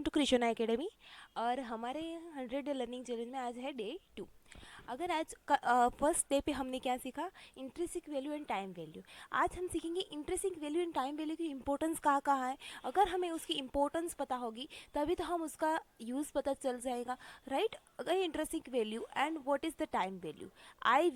To Krishna academy. और हमारे 100 learning challenge में आज है डे 2। अगर आज फर्स्ट डे पे हमने क्या सीखा, intrinsic value and time value. आज हम सीखेंगे intrinsic value and time value की इंपॉर्टेंस कहाँ कहाँ है। अगर हमें उसकी इंपॉर्टेंस पता होगी तभी तो हम उसका यूज़ पता चल जाएगा, राइट। अगर intrinsic value and what is the time value, I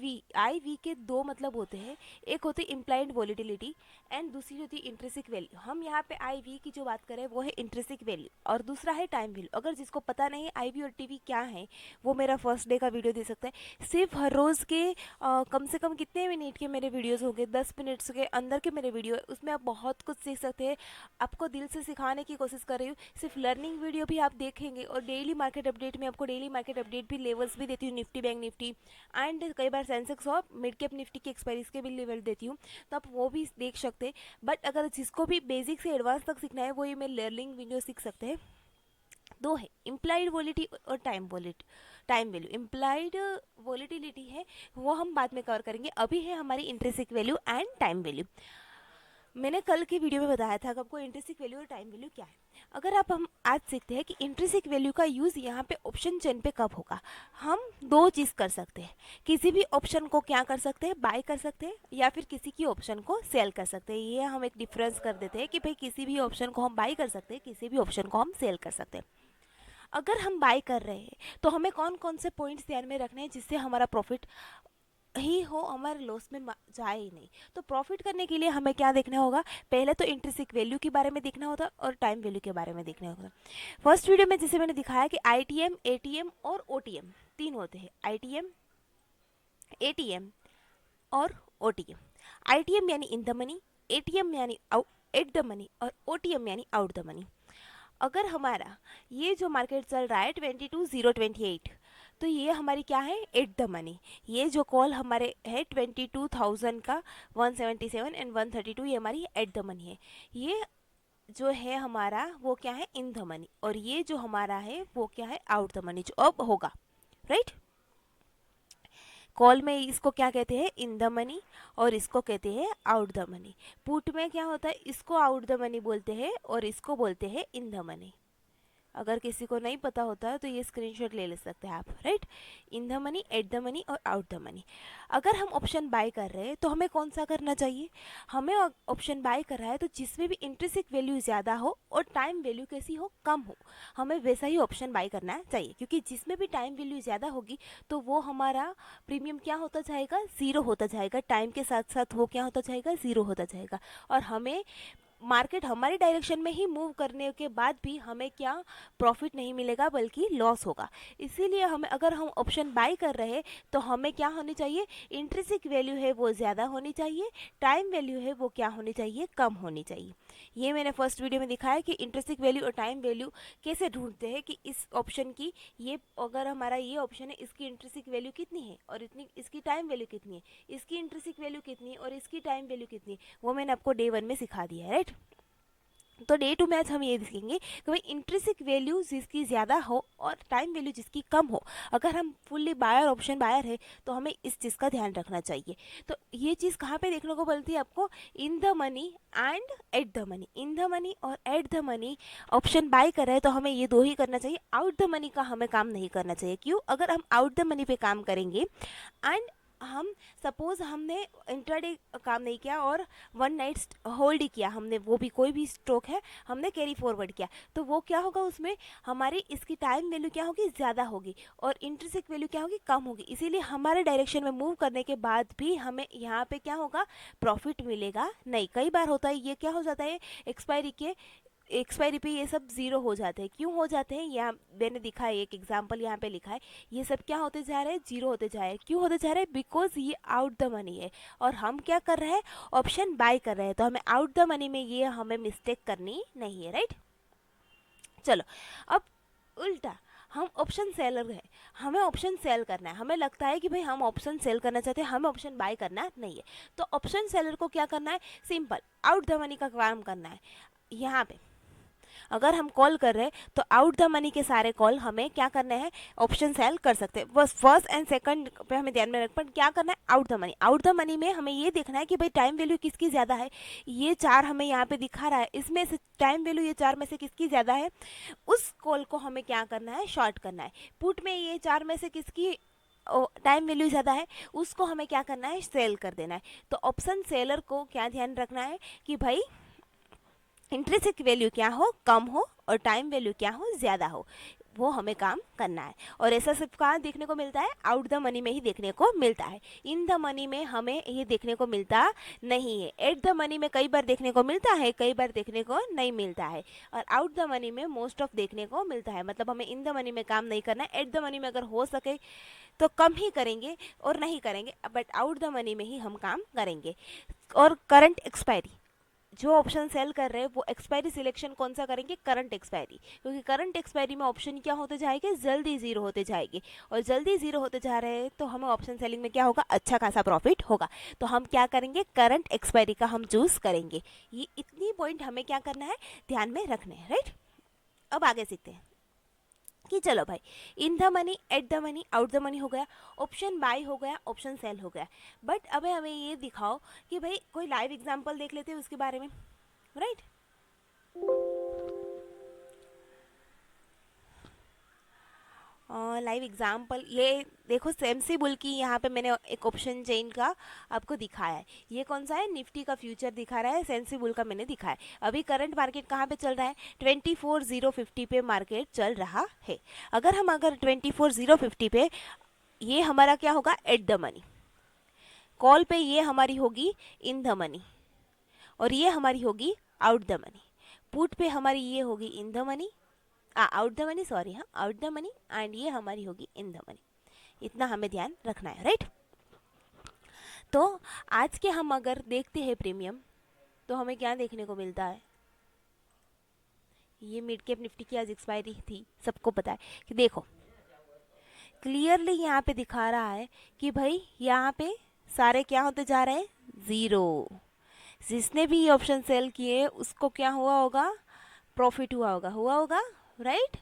V के दो मतलब होते हैं। एक होती है इम्प्लाइड वॉलिटिलिटी एंड दूसरी होती है इंट्रिंसिक वैल्यू। हम यहाँ पे आई वी की जो बात करें वो है इंट्रिंसिक वैल्यू और दूसरा है टाइम वैल्यू। अगर जिसको पता नहीं है आई वी और टी वी क्या है, वो मेरा फर्स्ट डे का वीडियो दे सकता है। सिर्फ हर रोज़ के कम से कम कितने मिनट के मेरे वीडियोस होंगे, 10 मिनट्स के अंदर के मेरे वीडियो है, उसमें आप बहुत कुछ सीख सकते हैं। आपको दिल से सिखाने की कोशिश कर रही हूँ। सिर्फ लर्निंग वीडियो भी आप देखेंगे और डेली मार्केट अपडेट में आपको डेली मार्केट अपडेट भी लेवल्स भी देती हूँ, निफ्टी बैंक निफ्टी एंड कई बार सेंसेक्स और मिड कैप निफ्टी की एक्सपायरीज के भी लेवल देती हूँ, तो आप वो भी देख सकते हैं। बट अगर जिसको भी बेसिक से एडवांस तक सीखना है वो ये मेरे लर्निंग वीडियो सीख सकते हैं। दो है इम्प्लाइड वॉलिटी और टाइम वैल्यू। इम्प्लाइड वॉलिटिलिटी है वो हम बाद में कवर करेंगे, अभी है हमारी intrinsic value and time value. मैंने कल की वीडियो में बताया था कि आपको इंट्रिंसिक वैल्यू और टाइम वैल्यू क्या है। अगर आप हम आज सीखते हैं कि इंट्रिंसिक वैल्यू का यूज़ यहाँ पे ऑप्शन चेन पे कब होगा। हम दो चीज़ कर सकते हैं, किसी भी ऑप्शन को क्या कर सकते हैं, बाय कर सकते हैं या फिर किसी की ऑप्शन को सेल कर सकते हैं। ये हम एक डिफरेंस कर देते हैं कि भाई किसी भी ऑप्शन को हम बाय कर सकते हैं, किसी भी ऑप्शन को हम सेल कर सकते हैं। अगर हम बाय कर रहे हैं तो हमें कौन कौन से पॉइंट्स ध्यान में रखने हैं जिससे हमारा प्रॉफिट ही हो, हमारे लॉस में जाए ही नहीं। तो प्रॉफिट करने के लिए हमें क्या देखना होगा, पहले तो इंट्रिंसिक वैल्यू के बारे में देखना होता और टाइम वैल्यू के बारे में देखना होगा। फर्स्ट वीडियो में जैसे मैंने दिखाया कि आईटीएम, एटीएम और ओटीएम तीन होते हैं, आईटीएम, एटीएम और ओटीएम। आईटीएम यानी इन द मनी, एटीएम यानी एट द मनी और ओटीएम यानी आउट द मनी। अगर हमारा ये जो मार्केट चल रहा है 22,028, तो ये हमारी क्या है, एट द मनी। ये जो कॉल हमारे है 22,000 का 177 एंड 132, ये हमारी एट द मनी है। ये जो है हमारा वो क्या है, इन द मनी, और ये जो हमारा है वो क्या है, आउट द मनी, जो अब होगा, राइट। कॉल में इसको क्या कहते हैं, इन द मनी, और इसको कहते हैं आउट द मनी। पुट में क्या होता है, इसको आउट द मनी बोलते हैं और इसको बोलते हैं इन द मनी। अगर किसी को नहीं पता होता है तो ये स्क्रीनशॉट ले सकते हैं आप, right. In the money, eight the money और आउट द मनी। अगर हम ऑप्शन बाय कर रहे हैं तो हमें कौन सा करना चाहिए, हमें ऑप्शन बाय कर रहा है तो जिसमें भी इंट्रिंसिक वैल्यू ज़्यादा हो और टाइम वैल्यू कैसी हो, कम हो, हमें वैसा ही ऑप्शन बाय करना चाहिए। क्योंकि जिसमें भी टाइम वैल्यू ज़्यादा होगी तो वो हमारा प्रीमियम क्या होता जाएगा, ज़ीरो होता जाएगा। टाइम के साथ साथ वो क्या होता जाएगा, ज़ीरो होता जाएगा। और हमें मार्केट हमारी डायरेक्शन में ही मूव करने के बाद भी हमें क्या, प्रॉफिट नहीं मिलेगा बल्कि लॉस होगा। इसीलिए हमें, अगर हम ऑप्शन बाय कर रहे हैं तो हमें क्या होनी चाहिए, इंट्रिंसिक वैल्यू है वो ज़्यादा होनी चाहिए, टाइम वैल्यू है वो क्या होनी चाहिए, कम होनी चाहिए। ये मैंने फर्स्ट वीडियो में दिखाया कि इंट्रिंसिक वैल्यू और टाइम वैल्यू कैसे ढूंढते हैं, कि इस ऑप्शन की, ये अगर हमारा ये ऑप्शन है इसकी इंट्रिंसिक वैल्यू कितनी है और इतनी इसकी टाइम वैल्यू कितनी है, इसकी इंट्रिंसिक वैल्यू कितनी है और इसकी टाइम वैल्यू कितनी है, वो मैंने आपको डे 1 में सिखा दिया है, राइट। तो डे 2 में आज हम ये देखेंगे कि भाई इंट्रिंसिक वैल्यू जिसकी ज़्यादा हो और टाइम वैल्यू जिसकी कम हो। अगर हम फुल्ली बायर ऑप्शन बायर है तो हमें इस चीज़ का ध्यान रखना चाहिए। तो ये चीज़ कहाँ पे देखने को मिलती है आपको, in the money and at the money. In the money और at the money option buy कर रहे हैं तो हमें ये दो ही करना चाहिए, आउट द मनी का हमें काम नहीं करना चाहिए। क्यों, अगर हम आउट द मनी पे काम करेंगे एंड हम सपोज हमने इंट्राडे काम नहीं किया और वन नाइट होल्ड किया हमने, वो भी कोई भी स्ट्रोक है हमने कैरी फॉरवर्ड किया, तो वो क्या होगा, उसमें हमारी इसकी टाइम वैल्यू क्या होगी, ज़्यादा होगी और इंट्रिंसिक वैल्यू क्या होगी, कम होगी। इसीलिए हमारे डायरेक्शन में मूव करने के बाद भी हमें यहाँ पे क्या होगा, प्रॉफिट मिलेगा नहीं। कई बार होता है ये क्या हो जाता है, एक्सपायरी पे ये सब ज़ीरो हो जाते हैं। क्यों हो जाते हैं, यहाँ मैंने दिखा है, एक एग्जांपल यहाँ पे लिखा है, ये सब क्या होते जा रहे हैं, जीरो होते जा रहे हैं। क्यों होते जा रहे हैं, बिकॉज ये आउट द मनी है और हम क्या कर रहे हैं, ऑप्शन बाय कर रहे हैं। तो हमें आउट द मनी में ये हमें मिस्टेक करनी नहीं है, राइट। चलो अब उल्टा, हम ऑप्शन सेलर हैं, हमें ऑप्शन सेल करना है, हमें लगता है कि भाई हम ऑप्शन सेल करना चाहते हैं, हमें ऑप्शन बाय करना नहीं है। तो ऑप्शन सेलर को क्या करना है, सिंपल आउट द मनी का काम करना है। यहाँ पे अगर हम कॉल कर रहे हैं तो आउट द मनी के सारे कॉल हमें क्या करने हैं, ऑप्शन सेल कर सकते हैं। बस फर्स्ट एंड सेकंड पे हमें ध्यान में रखना, क्या करना है, out the money. Out the money में हमें ये देखना है कि भाई टाइम वैल्यू किसकी ज़्यादा है। ये 4 हमें यहाँ पे दिखा रहा है, इसमें से टाइम वैल्यू ये 4 में से किसकी ज़्यादा है, उस कॉल को हमें क्या करना है, शॉर्ट करना है। पुट में ये 4 में से किसकी टाइम वैल्यू ज़्यादा है, उसको हमें क्या करना है, सेल कर देना है। तो ऑप्शन सेलर को क्या ध्यान रखना है कि भाई इंट्रिंसिक वैल्यू क्या हो, कम हो, और टाइम वैल्यू क्या हो, ज़्यादा हो, वो हमें काम करना है। और ऐसा सिर्फ कहाँ देखने को मिलता है, आउट द मनी में ही देखने को मिलता है। इन द मनी में हमें ये देखने को मिलता नहीं है। एट द मनी में कई बार देखने को मिलता है, कई बार देखने को नहीं मिलता है, और आउट द मनी में मोस्ट ऑफ देखने को मिलता है। मतलब हमें इन द मनी में काम नहीं करना है। एट द मनी में अगर हो सके तो कम ही करेंगे और नहीं करेंगे, बट आउट द मनी में ही हम काम करेंगे। और करंट एक्सपायरी, जो ऑप्शन सेल कर रहे हैं वो एक्सपायरी सिलेक्शन कौन सा करेंगे, करंट एक्सपायरी, क्योंकि करंट एक्सपायरी में ऑप्शन क्या होते जाएंगे, जल्दी जीरो होते जाएंगे, और जल्दी जीरो होते जा रहे हैं तो हमें ऑप्शन सेलिंग में क्या होगा, अच्छा खासा प्रॉफिट होगा। तो हम क्या करेंगे, करंट एक्सपायरी का हम चूज करेंगे। ये इतनी पॉइंट हमें क्या करना है, ध्यान में रखने हैं, राइट। अब आगे सीखते हैं कि चलो भाई, इन the money, eight the money, out the money हो गया, ऑप्शन बाय हो गया, ऑप्शन सेल हो गया। बट अब हमें ये दिखाओ कि भाई कोई लाइव एग्जांपल देख लेते हैं उसके बारे में, राइट। लाइव एग्जाम्पल ये देखो, सेमसी बुल की यहाँ पे मैंने एक ऑप्शन चेन का आपको दिखाया है। ये कौन सा है, निफ्टी का फ्यूचर दिखा रहा है, सेमसी बुल का मैंने दिखाया है। अभी करंट मार्केट कहाँ पे चल रहा है, 24,050 पे मार्केट चल रहा है। अगर 24,050 पे, ये हमारा क्या होगा, एट द मनी। कॉल पे ये हमारी होगी इन द मनी, और ये हमारी होगी आउट द मनी। पुट पे हमारी ये होगी इन the money, out the money, sorry, हाँ, आउट द मनी, एंड ये हमारी होगी इन द मनी। इतना हमें ध्यान रखना है, राइट। तो आज के हम अगर देखते हैं प्रीमियम, तो हमें क्या देखने को मिलता है, ये मिड कैप निफ्टी की आज एक्सपायरी थी, सबको पता है कि देखो क्लियरली यहाँ पे दिखा रहा है कि भाई यहाँ पे सारे क्या होते जा रहे हैं, ज़ीरो। जिसने भी ये ऑप्शन सेल किए उसको क्या हुआ होगा, प्रॉफिट हुआ होगा, राइट।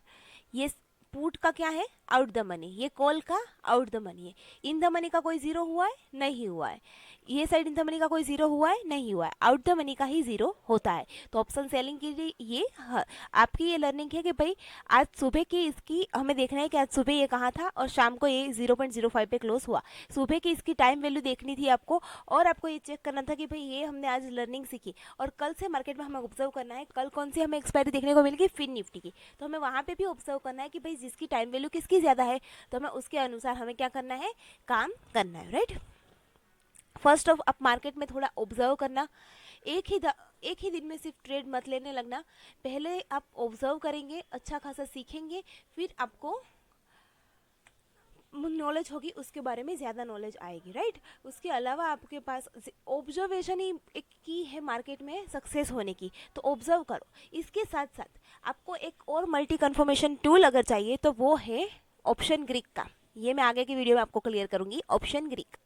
ये पुट का क्या है, आउट द मनी, ये कॉल का आउट द मनी है। इन द मनी का कोई जीरो हुआ है, नहीं हुआ है। ये साइड इन द मनी का कोई जीरो हुआ है, नहीं हुआ है। आउट द मनी का ही जीरो होता है। तो ऑप्शन सेलिंग के लिए ये आपकी ये लर्निंग है कि भाई आज सुबह की इसकी हमें देखना है कि आज सुबह ये कहाँ था और शाम को ये 0.05 पे क्लोज हुआ। सुबह की इसकी टाइम वैल्यू देखनी थी आपको, और आपको ये चेक करना था कि भाई ये हमने आज लर्निंग सीखी, और कल से मार्केट में हमें ऑब्जर्व करना है कल कौन सी हमें एक्सपायरी देखने को मिलेगी, फिन निफ्टी की। तो हमें वहाँ पे भी ऑब्जर्व करना है कि भाई जिसकी टाइम वैल्यू किसकी ज़्यादा है, तो हमें उसके अनुसार हमें क्या करना है, काम करना है, राइट। फर्स्ट ऑफ आप मार्केट में थोड़ा ऑब्जर्व करना, एक ही दिन में सिर्फ ट्रेड मत लेने लगना। पहले आप ऑब्जर्व करेंगे, अच्छा खासा सीखेंगे, फिर आपको नॉलेज होगी, उसके बारे में ज़्यादा नॉलेज आएगी, राइट। उसके अलावा आपके पास ऑब्जर्वेशन ही एक की है मार्केट में सक्सेस होने की, तो ऑब्जर्व करो। इसके साथ साथ आपको एक और मल्टी कन्फर्मेशन टूल अगर चाहिए तो वो है ऑप्शन ग्रीक का। ये मैं आगे की वीडियो में आपको क्लियर करूँगी। ऑप्शन ग्रीक,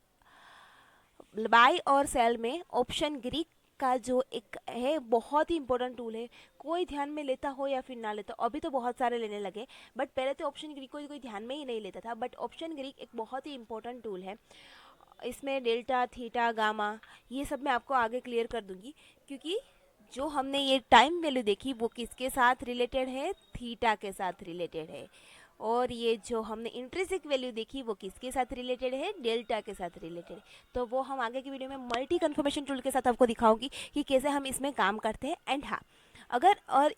बाय और सेल में ऑप्शन ग्रीक का जो एक है बहुत ही इंपॉर्टेंट टूल है। कोई ध्यान में लेता हो या फिर ना लेता हो, अभी तो बहुत सारे लेने लगे, बट पहले तो ऑप्शन ग्रीक को कोई ध्यान में ही नहीं लेता था। बट ऑप्शन ग्रीक एक बहुत ही इंपॉर्टेंट टूल है। इसमें डेल्टा, थीटा, गामा, ये सब मैं आपको आगे क्लियर कर दूंगी, क्योंकि जो हमने ये टाइम वैल्यू देखी वो किसके साथ रिलेटेड है, थीटा के साथ रिलेटेड है। और ये जो हमने इंट्रिंसिक वैल्यू देखी वो किसके साथ रिलेटेड है, डेल्टा के साथ रिलेटेड है। तो वो हम आगे की वीडियो में मल्टी कन्फर्मेशन टूल के साथ आपको दिखाऊंगी कि कैसे हम इसमें काम करते हैं। एंड हाँ, अगर और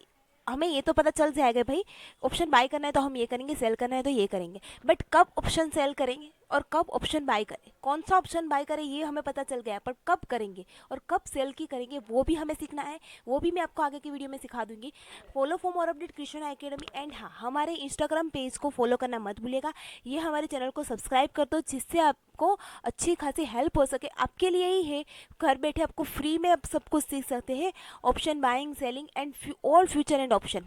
हमें ये तो पता चल जाएगा भाई ऑप्शन बाय करना है तो हम ये करेंगे, सेल करना है तो ये करेंगे, बट कब ऑप्शन सेल करेंगे और कब ऑप्शन बाय करें, कौन सा ऑप्शन बाय करें ये हमें पता चल गया, पर कब करेंगे और कब सेल की करेंगे वो भी हमें सीखना है। वो भी मैं आपको आगे की वीडियो में सिखा दूंगी। Follow for more update Krishna academy. And हाँ, हमारे इंस्टाग्राम पेज को फॉलो करना मत भूलिएगा। ये हमारे चैनल को सब्सक्राइब कर दो, जिससे आपको अच्छी खासी हेल्प हो सके। आपके लिए ही है, घर बैठे आपको फ्री में आप सब कुछ सीख सकते हैं, option buying, selling and all future and option,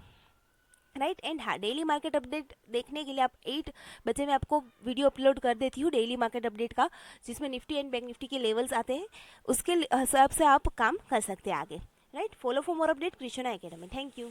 right. And हाँ, डेली मार्केट अपडेट देखने के लिए आप 8 बजे मैं आपको वीडियो अपलोड कर देती हूँ डेली मार्केट अपडेट का, जिसमें निफ्टी एंड बैंक निफ्टी के लेवल्स आते हैं, उसके हिसाब से आप काम कर सकते हैं आगे, right. Follow for more update Krishna academy. Thank you.